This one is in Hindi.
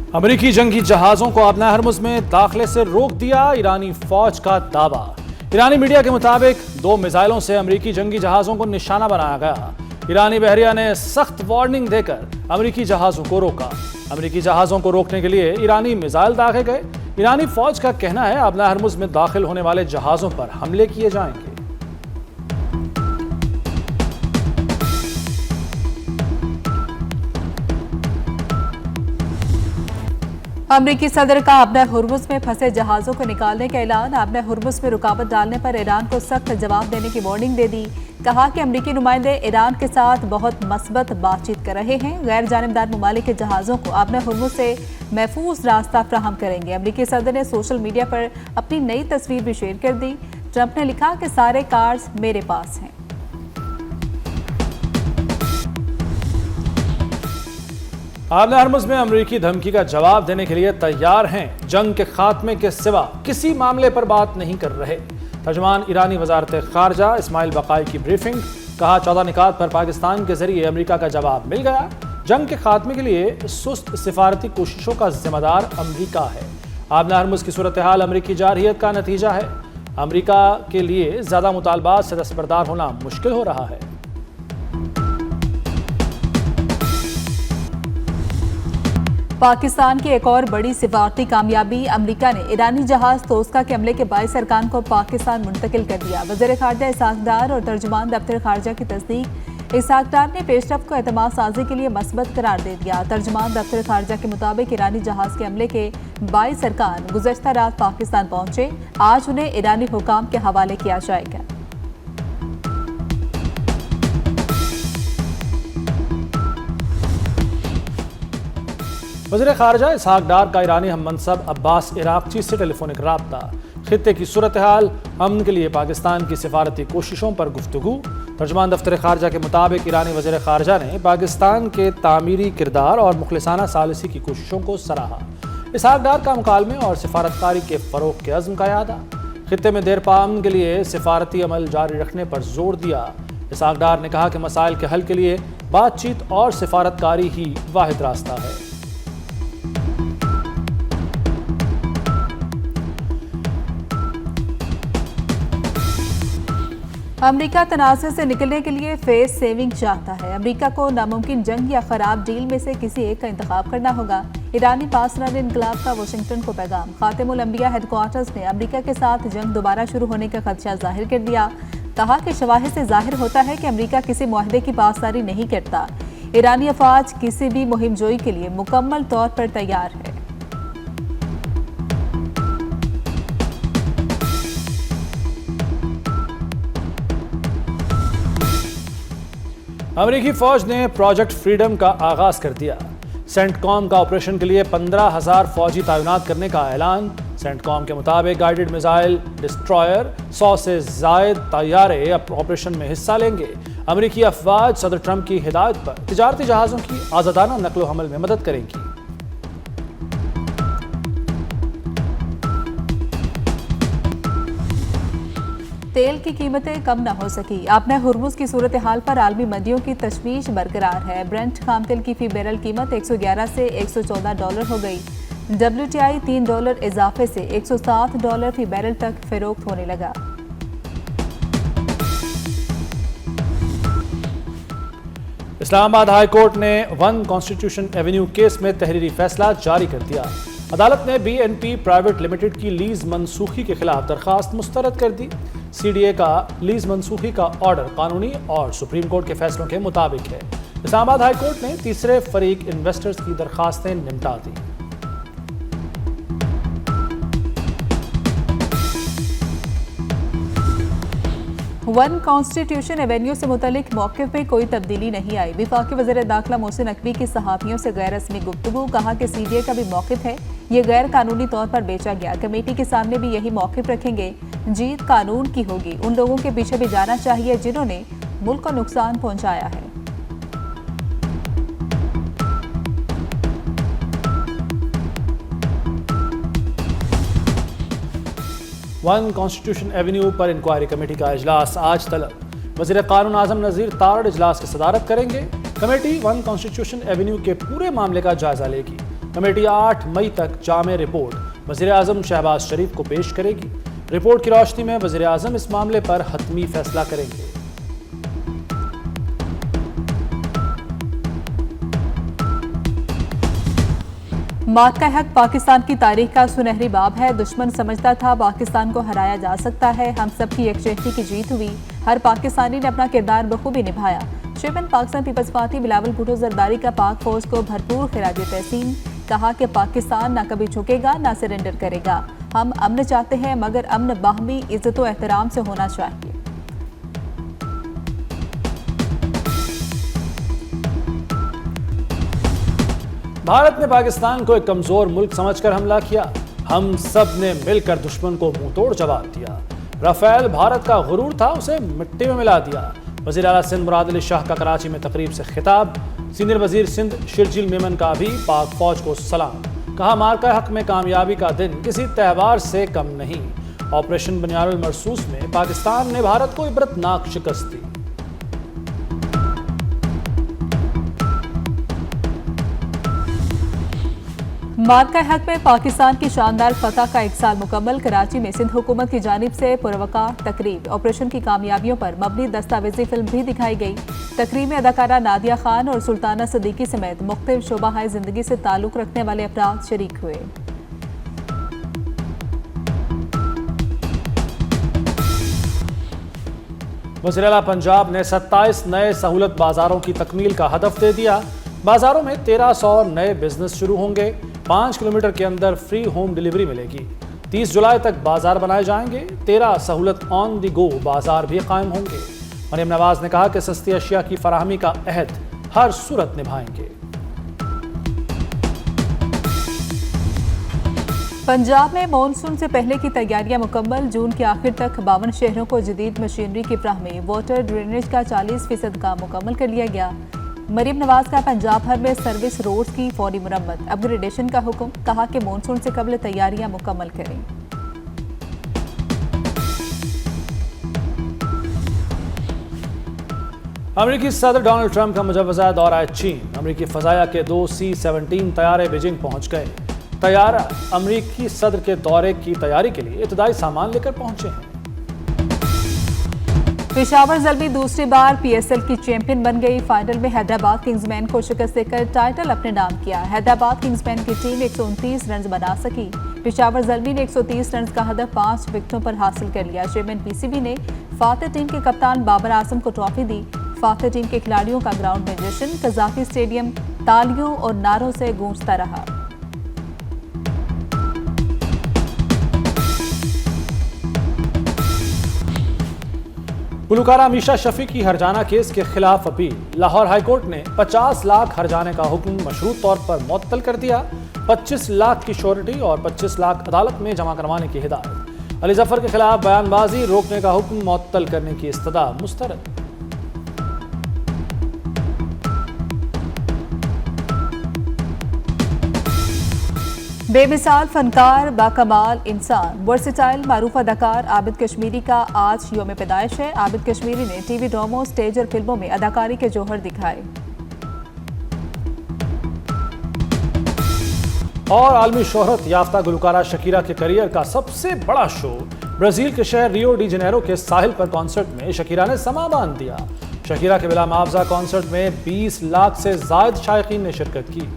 अमेरिकी जंगी जहाजों को अपना हरमुज में दाखिले से रोक दिया, ईरानी फौज का दावा। ईरानी मीडिया के मुताबिक 2 मिसाइलों से अमेरिकी जंगी जहाजों को निशाना बनाया गया। ईरानी बहरिया ने सख्त वार्निंग देकर अमेरिकी जहाजों को रोका। अमेरिकी जहाजों को रोकने के लिए ईरानी मिसाइल दागे गए। ईरानी फौज का कहना है अपना हरमुज में दाखिल होने वाले जहाजों पर हमले किए जाएंगे। अमरीकी सदर का अपना हुर्मुज में फंसे जहाजों को निकालने का ऐलान। अपने हुर्मुज में रुकावट डालने पर ईरान को सख्त जवाब देने की वार्निंग दे दी। कहा कि अमरीकी नुमाइंदे ईरान के साथ बहुत मस्बत बातचीत कर रहे हैं। गैर जानिबदार ममालिक के जहाजों को अपने हुर्मुज से महफूज रास्ता फ्राहम करेंगे। अमरीकी सदर ने सोशल मीडिया पर अपनी नई तस्वीर भी शेयर कर दी। ट्रंप ने लिखा कि सारे कार्ड्स मेरे पास हैं। अपने हरमुज में अमेरिकी धमकी का जवाब देने के लिए तैयार हैं। जंग के खात्मे के सिवा किसी मामले पर बात नहीं कर रहे। तर्जुमान ईरानी वजारत खारजा इस्माइल बकाई की ब्रीफिंग। कहा 14 निकात पर पाकिस्तान के जरिए अमेरिका का जवाब मिल गया। जंग के खात्मे के लिए सुस्त सिफारती कोशिशों का जिम्मेदार अमेरिका है। अपने हरमुज की सूरत हाल अमेरिकी जारहियत का नतीजा है। अमेरिका के लिए ज्यादा मुतालबात से दस्तबरदार होना मुश्किल हो रहा है। पाकिस्तान की एक और बड़ी सिफारती कामयाबी। अमेरिका ने ईरानी जहाज तोस्का के हमले के 22 अरकान को पाकिस्तान मुंतकिल कर दिया। वज़ीर खारजा इसहाक डार और तर्जुमान दफ्तर खारजा की तस्दीक। इसहाक डार ने पेशरफ्त को एतमाद साजी के लिए मस्बत करार दे दिया। तर्जुमान दफ्तर खारजा के मुताबिक ईरानी जहाज के हमले के 22 अरकान गुज़श्ता रात पाकिस्तान पहुंचे। आज उन्हें ईरानी हुकाम के हवाले किया जाएगा। वज़ीर खारजा इसहाक डार का ईरानी हम मनसब अब्बास इराक़ची से टेलीफोनिक राब्ता। खित्ते की सूरत हाल, अमन के लिए पाकिस्तान की सिफारती कोशिशों पर गुफ्तगू। तर्जुमान दफ्तर खारजा के मुताबिक ईरानी वज़ीर खारजा ने पाकिस्तान के तामीरी किरदार और मुखलिसाना सालिसी की कोशिशों को सराहा। इसहाक डार का मुकालमे और सिफारतकारी के फ़रोग़ के अज़्म का यादा। खित्ते में देरपा अमन के लिए सिफारती अमल जारी रखने पर जोर दिया। इसहाक डार ने कहा कि मसाइल के हल के लिए बातचीत और सिफारतकारी ही वाहिद रास्ता है। अमेरिका तनाज़े से निकलने के लिए फेस सेविंग चाहता है। अमेरिका को नामुमकिन जंग या खराब डील में से किसी एक का इंतखाब करना होगा। ईरानी पासदार इनकलाब का वाशिंगटन को पैगाम। खातिमुल अंबिया हेडक्वार्टर्स ने अमेरिका के साथ जंग दोबारा शुरू होने का खदशा जाहिर कर दिया। कहा कि शवाहिद से जाहिर होता है कि अमेरिका किसी मुआहदे की पासदारी नहीं करता। ईरानी अफवाज किसी भी मुहिम जोई के लिए मुकम्मल तौर पर तैयार है। अमेरिकी फौज ने प्रोजेक्ट फ्रीडम का आगाज कर दिया। सेंटकॉम का ऑपरेशन के लिए 15,000 फौजी तैनात करने का ऐलान। सेंटकॉम के मुताबिक गाइडेड मिसाइल डिस्ट्रॉयर 100 से जायद तैयारे ऑपरेशन में हिस्सा लेंगे। अमेरिकी अफवाज सदर ट्रंप की हिदायत पर तिजारती जहाज़ों की आज़ादाना नकलो हमल में मदद करेंगी। तेल की कीमतें कम न हो सकी। अपने हुर्मुज की सूरत हाल पर आलमी मंडियों की तशवीश बरकरार है। ब्रेंट खाम तेल की फी बैरल कीमत 111 से $114 हो गई। WTI $3 इजाफे से $107 फी बैरल तक फरोख्त होने लगा। इस्लामाबाद हाई कोर्ट ने 1 कॉन्स्टिट्यूशन एवेन्यू केस में तहरीरी फैसला जारी कर दिया। अदालत ने BNP प्राइवेट लिमिटेड की लीज मनसूखी के खिलाफ दरखास्त मुस्तरद कर दी। CDA का लीज मनसूखी का ऑर्डर कानूनी और सुप्रीम कोर्ट के फैसलों के मुताबिक है। इस्लामाबाद हाई कोर्ट ने तीसरे फरीक इन्वेस्टर्स की दरखास्तें निपटा दी। वन कॉन्स्टिट्यूशन एवेन्यू से मुतलिक मौक़िफ़ में कोई तब्दीली नहीं आई। वफाकी वज़ीर दाखिला मोहसिन नकवी की सहाफ़ियों से गैर रस्मी गुफ्तगू। कहा कि CDA का भी मौक़िफ़ है, ये गैर कानूनी तौर पर बेचा गया। कमेटी के सामने भी यही मौक़िफ़ रखेंगे। जीत कानून की होगी। उन लोगों के पीछे भी जाना चाहिए जिन्होंने मुल्क को नुकसान पहुँचाया है। वन कॉन्स्टिट्यूशन एवेन्यू पर इंक्वायरी कमेटी का इजलास आज तलब। वज़ीर कानून आज़म नज़ीर तारड़ इजलास की सदारत करेंगे। कमेटी 1 कॉन्स्टिट्यूशन एवेन्यू के पूरे मामले का जायजा लेगी। कमेटी 8 मई तक जामे रिपोर्ट वज़ीर-ए-आज़म शहबाज शरीफ को पेश करेगी। रिपोर्ट की रोशनी में वज़ीर-ए-आज़म इस मामले पर हतमी फैसला करेंगे। मौत का हक पाकिस्तान की तारीख का सुनहरी बाब है। दुश्मन समझता था पाकिस्तान को हराया जा सकता है। हम सब की यकजहती की जीत हुई। हर पाकिस्तानी ने अपना किरदार बखूबी निभाया। चेयरमैन पाकिस्तान पीपल्स पार्टी बिलावल भुट्टो जरदारी का पाक फौज को भरपूर खिराज तहसीन। कहा कि पाकिस्तान ना कभी झुकेगा ना सरेंडर करेगा। हम अमन चाहते हैं मगर अमन बाहमी इज्जत व एहतराम से होना चाहिए। भारत ने पाकिस्तान को एक कमजोर मुल्क समझकर हमला किया। हम सब ने मिलकर दुश्मन को मुंहतोड़ जवाब दिया। राफेल भारत का गुरूर था, उसे मिट्टी में मिला दिया। वज़ीर आला सिंध मुराद अली शाह का कराची में तकरीब से खिताब। सीनियर वजीर सिंध शिरजील मेमन का भी पाक फौज को सलाम। कहा मार्का हक में कामयाबी का दिन किसी त्यौहार से कम नहीं। ऑपरेशन बनियानुल मरसूस में पाकिस्तान ने भारत को इबरतनाक शिकस्त दी। मार्का हक में पाकिस्तान की शानदार फतह का 1 साल मुकम्मल। कराची में सिंध हुकूमत की जानिब से पुरवकार तकरीब। ऑपरेशन की कामयाबियों पर मबनी दस्तावेजी फिल्म भी दिखाई गई। तकरीब में अदाकारा नादिया खान और सुल्ताना सदीकी समेत मुख्तलिफ शोबाहाए जिंदगी से ताल्लुक रखने वाले अफराद शरीक हुए। वज़ीर आला पंजाब ने 27 नए सहूलत बाजारों की तकमील का हदफ दे दिया। बाजारों में 1300 नए बिजनेस शुरू होंगे। 5 किलोमीटर के अंदर फ्री होम डिलीवरी मिलेगी। 30 जुलाई तक बाजार बनाए जाएंगे। 13 सहूलत ऑन दी गो बाजार भी कायम होंगे। मरियम नवाज ने कहा कि सस्ती अशिया की फराहमी का अहद हर सूरत निभाएंगे। पंजाब में मानसून से पहले की तैयारियां मुकम्मल। जून के आखिर तक 52 शहरों को जदीद मशीनरी की फ्राहमी। वाटर ड्रेनेज का 40% काम मुकम्मल कर लिया गया। मरियम नवाज का पंजाब भर में सर्विस रोड्स की फौरी मुरम्मत, अपग्रेडेशन का हुक्म। कहा कि मानसून से कबल तैयारियां मुकम्मल करें। अमेरिकी सदर डोनाल्ड ट्रंप का मुजव्वज़ा दौरा चीन। अमेरिकी फ़ज़ाया के 2 C-17 तैयारे बीजिंग पहुंच गए। तैयारा अमेरिकी सदर के दौरे की तैयारी के लिए इब्तदाई सामान लेकर पहुंचे हैं। पेशावर ज़ल्मी दूसरी बार PSL की चैंपियन बन गई। फाइनल में हैदराबाद किंग्समैन को शिकस्त देकर टाइटल अपने नाम किया। हैदराबाद किंग्समैन की टीम 129 रन बना सकी। पेशावर ज़ल्मी ने 130 रन का हदफ 5 विकेटों पर हासिल कर लिया। चेयरमैन PCB ने फातह टीम के कप्तान बाबर आजम को ट्रॉफी दी। फातह टीम के खिलाड़ियों का ग्राउंड में जश्न। कज़ाफी स्टेडियम तालियों और नारों से गूंजता रहा। गुलकारा मीशा शफी की हरजाना केस के खिलाफ अपील। लाहौर हाईकोर्ट ने 50 लाख हरजाने का हुक्म मशरूत तौर पर मुअत्तल कर दिया। 25 लाख की श्योरिटी और 25 लाख अदालत में जमा करवाने की हिदायत। अली जफर के खिलाफ बयानबाजी रोकने का हुक्म मुअत्तल करने की इस्तदा मुस्तरद। बेमिसाल फनकार, बाकमाल इंसान, वर्सेटाइल मारूफ अदाकार आबिद कश्मीरी का आज यौम पैदाइश है। आबिद कश्मीरी ने टीवी ड्रामों, स्टेज और फिल्मों में अदाकारी के जौहर दिखाए। और आलमी शोहरत याफ्ता गुलकारा शकीरा के करियर का सबसे बड़ा शो ब्राजील के शहर रियो डी जनेरो के साहिल पर कॉन्सर्ट में शकीरा ने समा बांध दिया। शकीरा के बिला मुआवजा कॉन्सर्ट में 20 लाख से ज्यादा शायकीन ने शिरकत की।